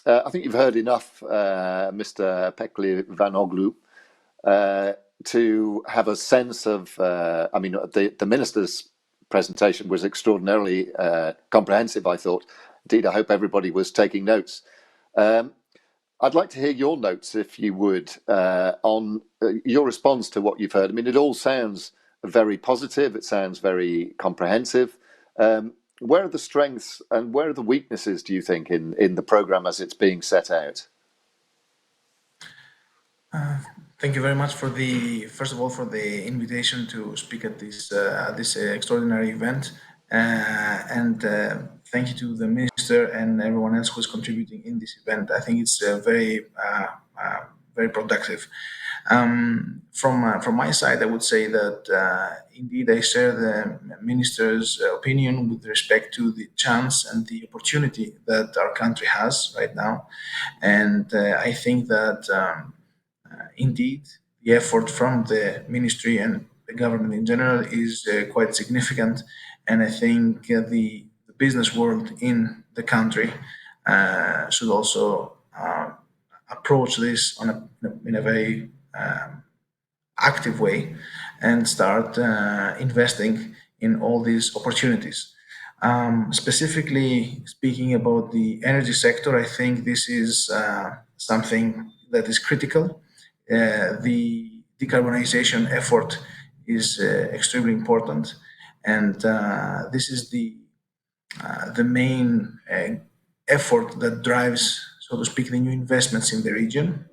I think you've heard enough, Mr. Pechlivanoglou, to have a sense of. I mean, the minister's presentation was extraordinarily comprehensive, I thought. Indeed, I hope everybody was taking notes. Um, I'd like to hear your notes, if you would, on your response to what you've heard. I mean, it all sounds very positive. It sounds very comprehensive. Where are the strengths and where are the weaknesses, do you think, in the program as it's being set out? Thank you very much for first of all, for the invitation to speak at this extraordinary event, and thank you to the minister and everyone else who is contributing in this event. I think it's very productive. From my side, I would say that indeed I share the minister's opinion with respect to the chance and the opportunity that our country has right now, and I think that. Indeed, the effort from the ministry and the government in general is quite significant, and I think the business world in the country should also approach this in a very active way and start investing in all these opportunities. Specifically speaking about the energy sector, I think this is something that is critical. The decarbonization effort is extremely important, and this is the main effort that drives, so to speak, the new investments in the region.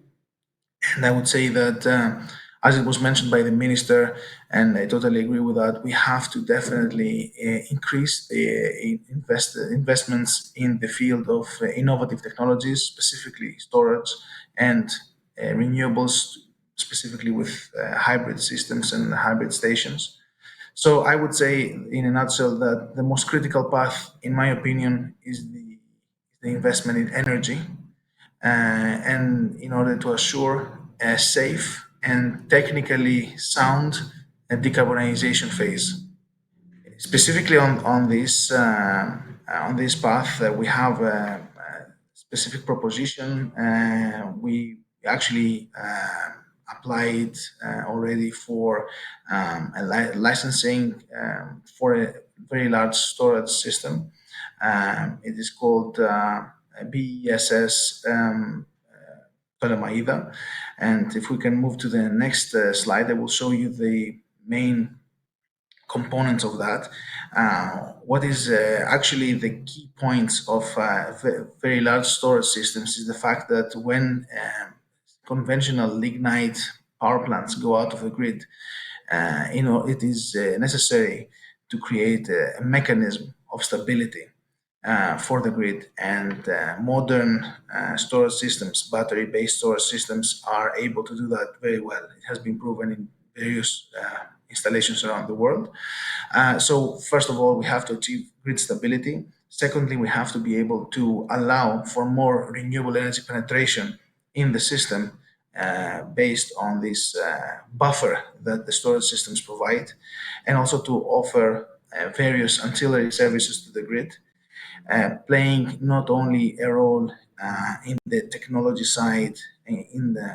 And I would say that, as it was mentioned by the minister, and I totally agree with that, we have to definitely increase the investments in the field of innovative technologies, specifically storage and renewables, specifically with hybrid systems and hybrid stations. So I would say, in a nutshell, that the most critical path, in my opinion, is the investment in energy, and in order to assure a safe and technically sound decarbonization phase. Specifically on this path, we have a specific proposition. We actually applied already for licensing for a very large storage system. It is called BESS Ptolemaida. And if we can move to the next slide, I will show you the main components of that. What is actually the key points of very large storage systems is the fact that when conventional lignite power plants go out of the grid, it is necessary to create a mechanism of stability for the grid, and modern storage systems, battery-based storage systems, are able to do that very well. It has been proven in various installations around the world. So first of all, we have to achieve grid stability. Secondly, we have to be able to allow for more renewable energy penetration in the system based on this buffer that the storage systems provide, and also to offer various ancillary services to the grid, playing not only a role in the technology side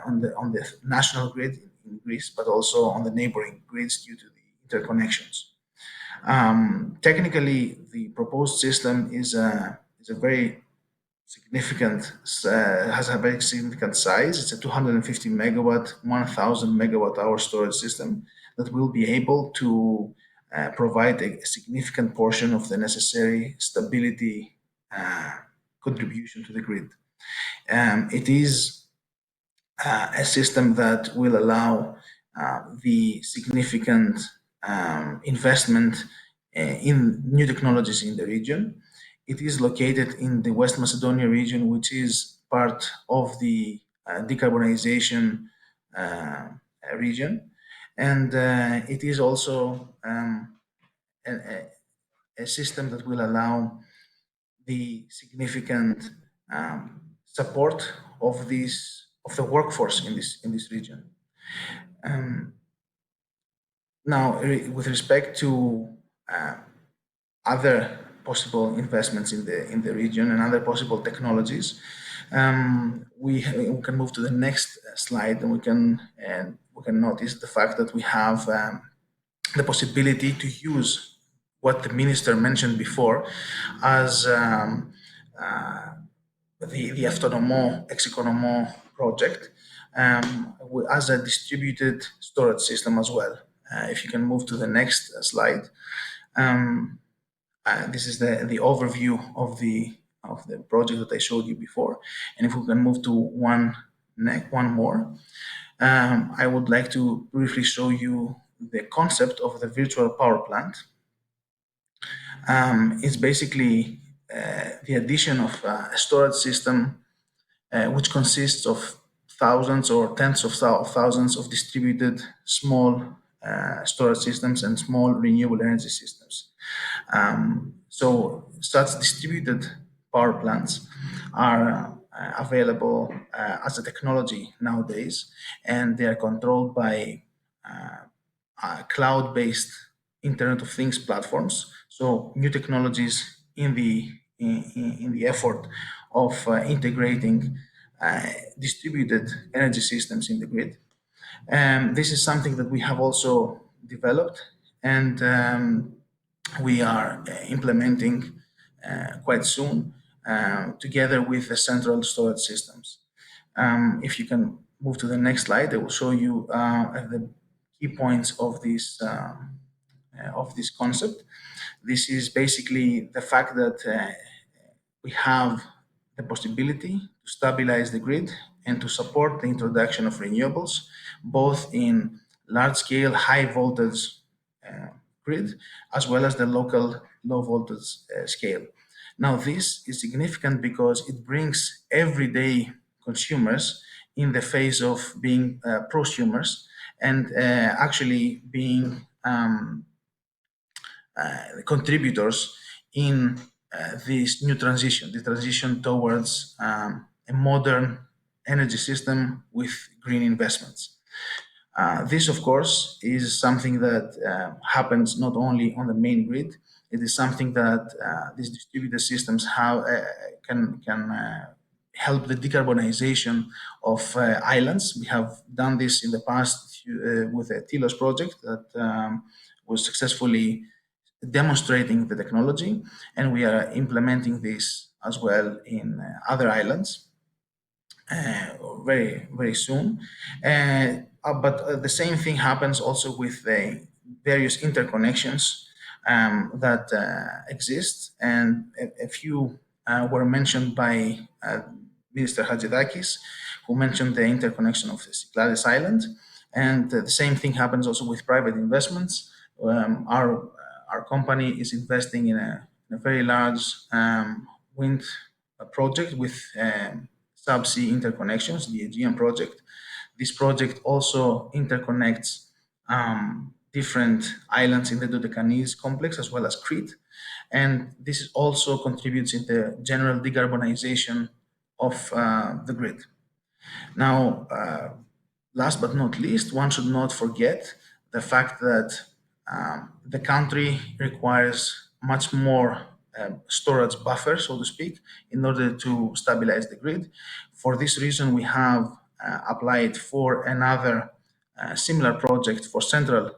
on the national grid in Greece, but also on the neighboring grids due to the interconnections. Technically, the proposed system is a very significant has a very significant size. It's a 250 megawatt, 1,000 megawatt hour storage system that will be able to provide a significant portion of the necessary stability contribution to the grid. It is a system that will allow the significant investment in new technologies in the region. It is located in the West Macedonia region, which is part of the decarbonization region. And it is also a system that will allow the significant support of the workforce in this region. Um, Now, with respect to other possible investments in the region and other possible technologies, We can move to the next slide, and we can notice the fact that we have the possibility to use what the minister mentioned before as the Autonomo Execonomo project as a distributed storage system as well. If you can move to the next slide. Um, this is the overview of the project that I showed you before. And if we can move to one more, I would like to briefly show you the concept of the virtual power plant. It's basically the addition of a storage system which consists of thousands or tens of thousands of distributed small storage systems and small renewable energy systems. So such distributed power plants are available as a technology nowadays, and they are controlled by cloud-based Internet of Things platforms. So new technologies in the effort of integrating distributed energy systems in the grid. This is something that we have also developed, and we are implementing quite soon together with the central storage systems. If you can move to the next slide, I will show you the key points of this concept. This is basically the fact that we have the possibility to stabilize the grid and to support the introduction of renewables, both in large scale, high voltage grid, as well as the local low voltage scale. Now, this is significant because it brings everyday consumers in the phase of being prosumers and actually being contributors in this new transition, the transition towards a modern energy system with green investments. This, of course, is something that happens not only on the main grid. It is something that these distributed systems can help the decarbonization of islands. We have done this in the past with the Tilos project that was successfully demonstrating the technology, and we are implementing this as well in other islands very soon. But the same thing happens also with the various interconnections that exist, and a few were mentioned by Minister Hadzidakis, who mentioned the interconnection of the Cyclades Island, and the same thing happens also with private investments. Our company is investing in a very large wind project with subsea interconnections, the Aegean project. This project also interconnects different islands in the Dodecanese complex as well as Crete. And this also contributes in the general decarbonization of the grid. Now, last but not least, one should not forget the fact that the country requires much more storage buffer, so to speak, in order to stabilize the grid. For this reason, we have applied for another similar project for central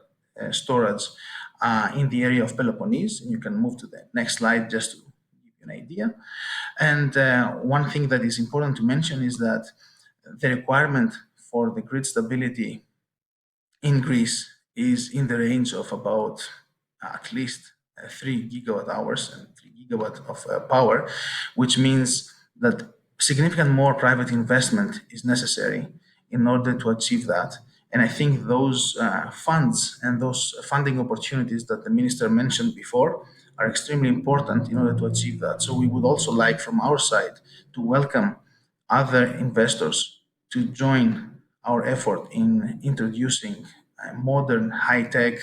storage in the area of Peloponnese. And you can move to the next slide just to give you an idea. And one thing that is important to mention is that the requirement for the grid stability in Greece is in the range of about at least 3 gigawatt hours and 3 gigawatt of power, which means that significant more private investment is necessary in order to achieve that. And I think those funds and those funding opportunities that the minister mentioned before are extremely important in order to achieve that. So we would also like from our side to welcome other investors to join our effort in introducing modern high-tech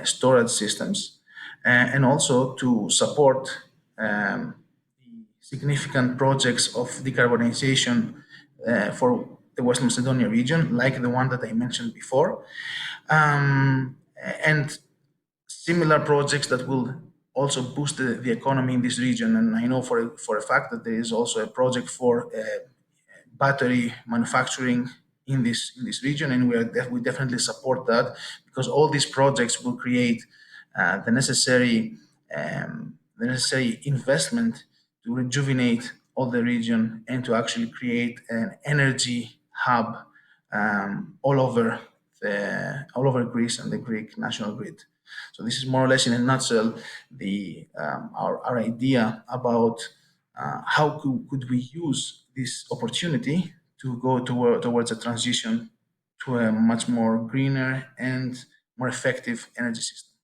storage systems and also to support the significant projects of decarbonization for the West Macedonia region, like the one that I mentioned before, and similar projects that will also boost the economy in this region. And I know for a fact that there is also a project for battery manufacturing in this region, and we definitely support that, because all these projects will create the necessary investment to rejuvenate all the region and to actually create an energy hub all over Greece and the Greek national grid. So this is more or less in a nutshell the our idea about how could we use this opportunity to go towards a transition to a much more greener and more effective energy system.